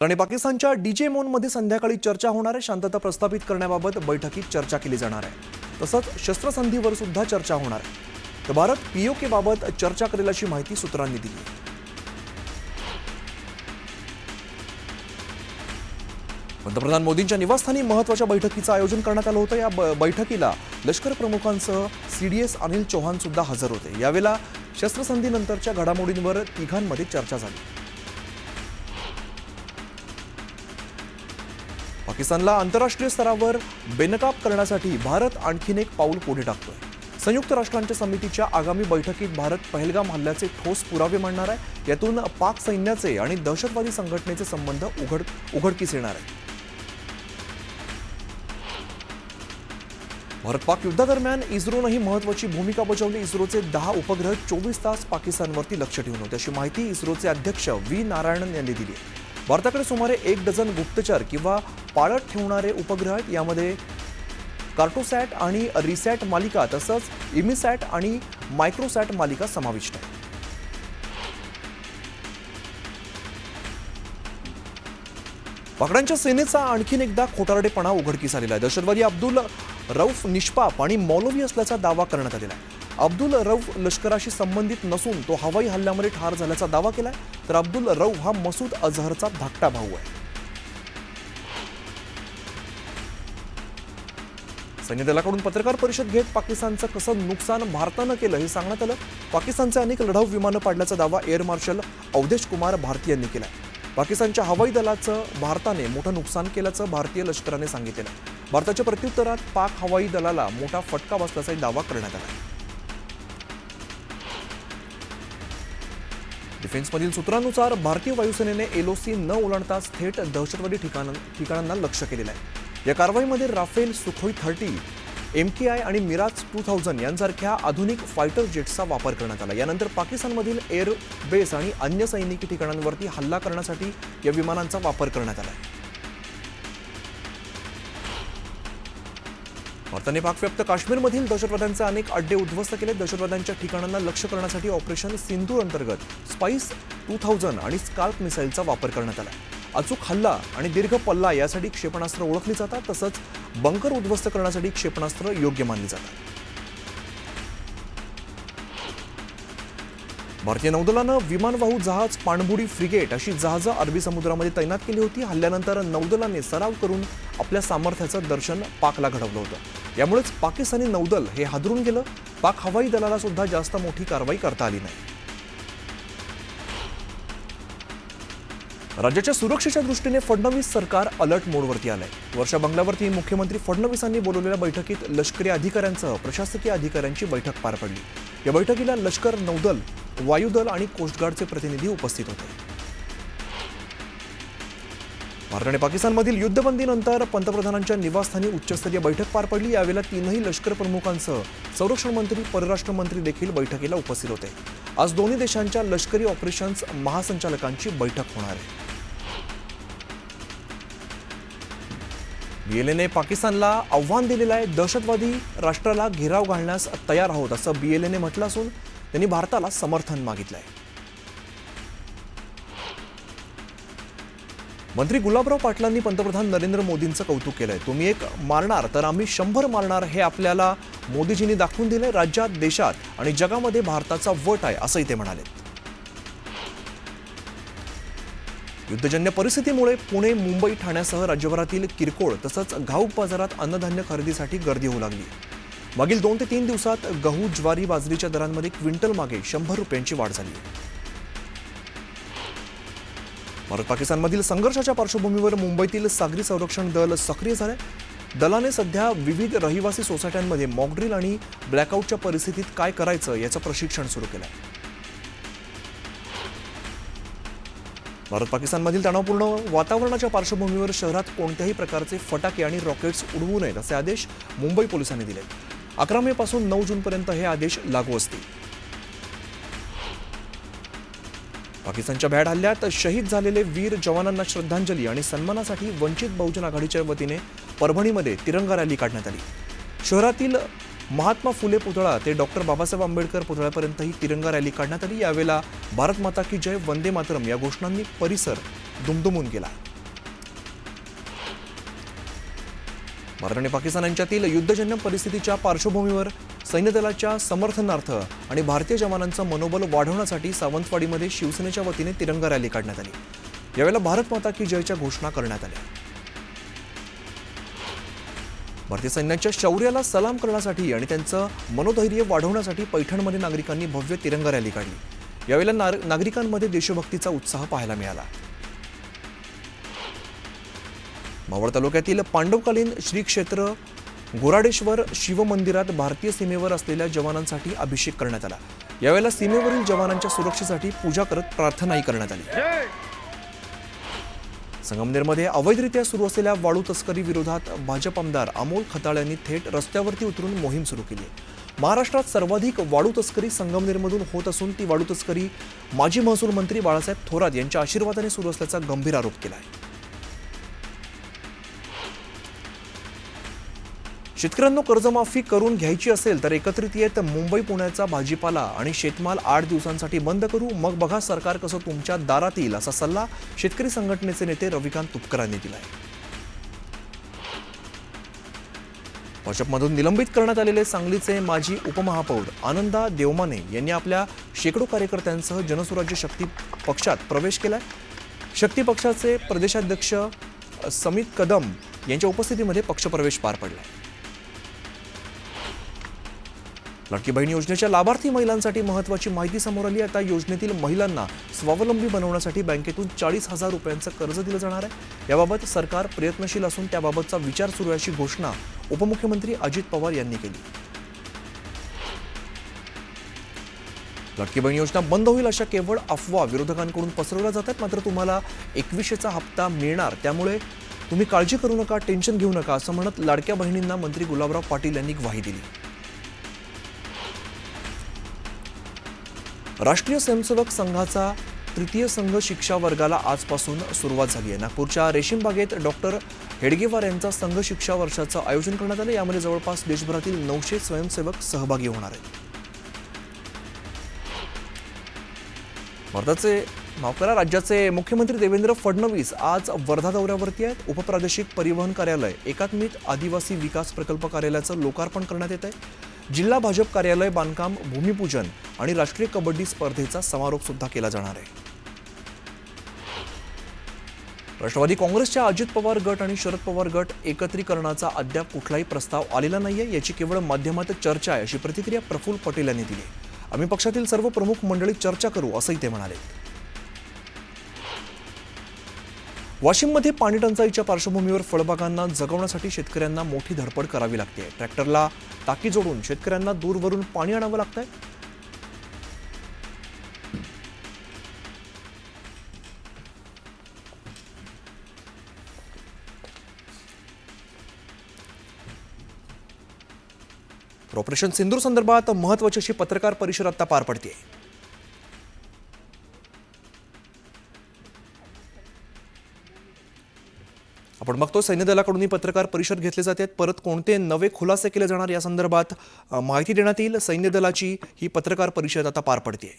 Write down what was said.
आणि पाकिस्तानच्या डीजे मोनमध्ये संध्याकाळी चर्चा होणार आहे। शांतता प्रस्थापित करण्याबाबत बैठकीत चर्चा केली जाणार आहे। तसंच शस्त्रसंधीवर सुद्धा चर्चा होणार आहे। तर भारत पीओके बाबत चर्चा करेल अशी माहिती सूत्रांनी दिली। पंतप्रधान मोदींच्या निवासस्थानी महत्त्वाच्या बैठकीचं आयोजन करण्यात आलं होतं। या बैठकीला लष्कर प्रमुखांसह सीडीएस अनिल चौहान सुद्धा हजर होते। यावेळेला शस्त्रसंधीनंतरच्या घडामोडींवर तिघांमध्ये चर्चा झाली। पाकिस्तानला आंतरराष्ट्रीय स्तरावर बेनकाब करण्यासाठी भारत आणखीन एक पाऊल पुढे टाकतोय। संयुक्त राष्ट्रांच्या समितीच्या आगामी बैठकीत भारत पहलगाम हल्ल्याचे ठोस पुरावे मांडणार आहे। यातून पाक सैन्याचे आणि दहशतवादी संघटनेचे संबंध उघडकीस येणार आहेत। भारत पाक युद्धादरम्यान इस्रोनंही महत्त्वाची भूमिका बजावली। इस्रोचे 10 उपग्रह 24 तास पाकिस्तानवरती लक्ष ठेवून होते, अशी माहिती इस्रोचे अध्यक्ष व्ही नारायणन यांनी दिली। भारताकडे सुमारे 1 डझन गुप्तचर किंवा पाळत ठेवणारे उपग्रह आहेत। यामध्ये कार्टोसॅट आणि रिसॅट मालिका तसंच इमिसॅट आणि मायक्रोसॅट मालिका समाविष्ट आहे। पाकड्यांच्या सेनेचा आणखीन एकदा खोटारडेपणा उघडकीस आलेला आहे। दहशतवादी अब्दुल रऊफ निष्पाप आणि मौलवी असल्याचा दावा करण्यात आलेला आहे। अब्दुल रऊफ लष्कराशी संबंधित नसून तो हवाई हल्ल्यामध्ये ठार झाल्याचा दावा केलाय। तर अब्दुल रऊफ हा मसूद अझहरचा धाकटा भाऊ आहे। सैन्य दलाकडून पत्रकार परिषद घेत पाकिस्तानचं कसं नुकसान भारतानं केलं हे सांगण्यात आलं। पाकिस्तानचे अनेक लढाऊ विमानं पाडल्याचा दावा एअर मार्शल अवधेश कुमार भारती यांनी केलाय। पाकिस्तानच्या हवाई दलाचं भारताने मोठं नुकसान केल्याचं भारतीय लष्कराने सांगितलं। भारताच्या प्रत्युत्तरात पाक हवाई दलाला मोठा फटका बसल्याचा दावा करण्यात आला। डिफेन्समधील सूत्रांनुसार भारतीय वायुसेनेने एलओसी न ओलांडताच थेट दहशतवादी ठिकाणांना लक्ष्य केलेलं आहे। या कारवाईमध्ये राफेल, सुखोई 30, MKI आणि मिराज 2000 यांसारख्या आधुनिक फायटर जेट्सचा वापर करण्यात आला। यानंतर पाकिस्तानमधील एअर बेस आणि अन्य सैनिकी ठिकाणांवरती हल्ला करण्यासाठी या विमानांचा वापर करण्यात आला आहे। भारताने पाकव्याप्त काश्मीरमधील दहशतवाद्यांचे अनेक अड्डे उद्ध्वस्त केले। दहशतवाद्यांच्या ठिकाणांना लक्ष्य करण्यासाठी ऑपरेशन सिंधूर अंतर्गत स्पाइस 2000 आणि स्काल्प मिसाईलचा वापर करण्यात आला। अचूक हल्ला आणि दीर्घ पल्ला यासाठी क्षेपणास्त्र ओळखली जातात, तसंच बंकर उद्ध्वस्त करण्यासाठी क्षेपणास्त्र योग्य मानली जातात। भारतीय नौदलानं विमानवाहू जहाज, पाणबुडी, फ्रिगेट अशी जहाजं अरबी समुद्रामध्ये तैनात केली होती। हल्ल्यानंतर नौदलाने सराव करून आपल्या सामर्थ्याचं दर्शन पाकला घडवलं होतं। यामुळेच पाकिस्तानी नौदल हे हादरून गेलं। पाक हवाई दलाला सुद्धा जास्त मोठी कारवाई करता आली नाही। राज्याच्या सुरक्षेच्या दृष्टीने फडणवीस सरकार अलर्ट मोडवरती आलंय। वर्षा बंगल्यावरती मुख्यमंत्री फडणवीसांनी बोलवलेल्या बैठकीत लष्करी अधिकाऱ्यांसह प्रशासकीय अधिकाऱ्यांची बैठक पार पडली। या बैठकीला लष्कर, नौदल, वायुदल आणि कोस्टगार्डचे प्रतिनिधी उपस्थित होते। भारत आणि पाकिस्तानमधील युद्धबंदीनंतर पंतप्रधानांच्या निवासस्थानी उच्चस्तरीय बैठक पार पडली। यावेळेला तीनही लष्कर प्रमुखांसह संरक्षण मंत्री, परराष्ट्र मंत्री देखील बैठकीला उपस्थित होते। आज दोन्ही देशांच्या लष्करी ऑपरेशन्स महासंचालकांची बैठक होणार आहे। BLAने पाकिस्तानला आव्हान दिलेलं आहे। दहशतवादी राष्ट्राला घेराव घालण्यास तयार आहोत असं BLAने म्हटलं असून त्यांनी भारताला समर्थन मागितलंय। मंत्री गुलाबराव पाटलांनी पंतप्रधान नरेंद्र मोदींचं कौतुक केलंय। तुम्ही एक मारणार तर आम्ही 100 मारणार हे आपल्याला मोदीजींनी दाखवून दिले। राज्यात, देशात आणि जगामध्ये भारताचा वट आहे असंही ते म्हणाले। युद्धजन्य परिस्थितीमुळे पुणे, मुंबई, ठाण्यासह राज्यभरातील किरकोळ तसंच घाऊक बाजारात अन्नधान्य खरेदीसाठी गर्दी होऊ लागली। मागील 2 ते 3 दिवसात गहू, ज्वारी, बाजरीच्या दरांमध्ये क्विंटल मागे 100 रुपयांची वाढ झाली। भारत पाकिस्तानमधील संघर्षाच्या पार्श्वभूमीवर मुंबईतील सागरी संरक्षण दल सक्रिय झाले। दलाने सध्या विविध रहिवासी सोसायट्यांमध्ये मॉकड्रिल आणि ब्लॅकआउटच्या परिस्थितीत काय करायचं याचं प्रशिक्षण सुरू केलं आहे। भारत पाकिस्तानमधील तणावपूर्ण वातावरणाच्या पार्श्वभूमीवर शहरात कोणत्याही प्रकारचे फटाके आणि रॉकेट्स उडवू नयेत असे आदेश मुंबई पोलिसांनी दिले। 11 मे पासून 9 जूनपर्यंत हे आदेश लागू असतील। पाकिस्तानच्या भ्याड हल्ल्यात शहीद झालेले वीर जवानांना श्रद्धांजली आणि सन्मानासाठी वंचित बहुजन आघाडीच्या वतीने परभणीमध्ये तिरंगा रॅली काढण्यात आली। शहरातील महात्मा फुले पुतळा ते डॉक्टर बाबासाहेब आंबेडकर पुतळ्यापर्यंत ही तिरंगा रॅली काढण्यात आली। यावेळेला भारत माता की जय, वंदे मातरम या घोषणांनी परिसर दुमदुमून गेला। भारत आणि पाकिस्तान यांच्यातील युद्धजन्य परिस्थितीच्या पार्श्वभूमीवर सैन्य दलाच्या समर्थनार्थ आणि भारतीय जवानांचं मनोबल वाढवण्यासाठी सावंतवाडीमध्ये शिवसेनेच्या वतीने तिरंगा रॅली काढण्यात आली। यावेळेला भारत माता की जयच्या घोषणा करण्यात आल्या। भारतीय सैन्याच्या शौर्याला सलाम करण्यासाठी आणि त्यांचं मनोधैर्य वाढवण्यासाठी पैठणमध्ये नागरिकांनी भव्य तिरंगा रॅली काढली। यावेळेला नागरिकांमध्ये देशभक्तीचा उत्साह पाहायला मिळाला। मावळ तालुक्यातील पांडवकालीन श्री क्षेत्र गोराडेश्वर शिवमंदिरात भारतीय सीमेवर असलेल्या जवानांसाठी अभिषेक करण्यात आला। यावेळेला सीमेवरील जवानांच्या सुरक्षेसाठी पूजा करत प्रार्थनाही करण्यात आली। संगमनेरमध्ये अवैधरित्या सुरू असलेल्या वाळू तस्करी विरोधात भाजप आमदार अमोल खताळ यांनी थेट रस्त्यावरती उतरून मोहीम सुरू केली आहे। महाराष्ट्रात सर्वाधिक वाळू तस्करी संगमनेरमधून होत असून ती वाळू तस्करी माजी महसूल मंत्री बाळासाहेब थोरात यांच्या आशीर्वादाने सुरू असल्याचा गंभीर आरोप केला आहे। शेतकऱ्यांना कर्जमाफी करून घ्यायची असेल तर एकत्रित येत मुंबई पुण्याचा भाजीपाला आणि शेतमाल 8 दिवसांसाठी बंद करू, मग बघा सरकार कसं तुमच्या दारात येईल, असा सल्ला शेतकरी संघटनेचे नेते रविकांत तुपकरांनी दिलाय। भाजपमधून निलंबित करण्यात आलेले सांगलीचे माजी उपमहापौर आनंदा देवमाने यांनी आपल्या शेकडो कार्यकर्त्यांसह जनसुराज्य शक्ती पक्षात प्रवेश केलाय। शक्ती पक्षाचे प्रदेशाध्यक्ष समित कदम यांच्या उपस्थितीमध्ये पक्षप्रवेश पार पडला। लाडकी बहीण योजनेच्या लाभार्थी महिलांसाठी महत्त्वाची माहिती समोर आली। आता योजनेतील महिलांना स्वावलंबी बनवण्यासाठी बँकेतून 40,000 रुपयांचं कर्ज दिलं जाणार आहे। याबाबत सरकार प्रयत्नशील असून त्याबाबतचा विचार सुरू आहे, अशी घोषणा उपमुख्यमंत्री अजित पवार यांनी केली। लाडकी बहीण योजना बंद होईल अशा केवळ अफवा विरोधकांकडून पसरवल्या जातात, मात्र तुम्हाला 2100चा हप्ता मिळणार, त्यामुळे तुम्ही काळजी करू नका, टेन्शन घेऊ नका, असं म्हणत लाडक्या बहिणींना मंत्री गुलाबराव पाटील यांनी ग्वाही दिली। राष्ट्रीय स्वयंसेवक संघाचा तृतीय संघ शिक्षा वर्गाला आजपासून सुरुवात झाली आहे। नागपूरच्या रेशीमबागेत डॉक्टर हेडगेवार यांचा संघ शिक्षा वर्षाचं आयोजन करण्यात आलं। यामध्ये जवळपास देशभरातील 900 स्वयंसेवक सहभागी होणार आहेत। राज्याचे मुख्यमंत्री देवेंद्र फडणवीस आज वर्धा दौऱ्यावरती आहेत। उपप्रादेशिक परिवहन कार्यालय, एकात्मिक आदिवासी विकास प्रकल्प कार्यालयाचं लोकार्पण करण्यात येत आहे। जिल्हा भाजप कार्यालय बांधकाम भूमिपूजन आणि राष्ट्रीय कबड्डी स्पर्धेचा समारोप सुद्धा केला जाणार आहे। राष्ट्रवादी काँग्रेसच्या अजित पवार गट आणि शरद पवार गट एकत्रीकरणाचा अद्याप कुठलाही प्रस्ताव आलेला नाहीये, याची केवळ माध्यमात चर्चा आहे, अशी प्रतिक्रिया प्रफुल्ल पटेल यांनी दिली। आम्ही पक्षातील सर्व प्रमुख मंडळी चर्चा करू, असंही ते म्हणाले। वाशिममध्ये पाणी टंचाईच्या पार्श्वभूमीवर फळबागांना जगवण्यासाठी शेतकऱ्यांना मोठी धडपड करावी लागते। ट्रॅक्टरला टाकी जोडून शेतकऱ्यांना दूरवरून पाणी आणावं लागतंय। ऑपरेशन सिंदूर संदर्भात महत्त्वाची अशी पत्रकार परिषद आता पार पडते। आपण बघतो सैन्य दलाकडून ही पत्रकार परिषद घेतली जाते। परत कोणते नवे खुलासे केले जाणार या संदर्भात माहिती देण्यात येईल। सैन्य दलाची ही पत्रकार परिषद आता पार पडते।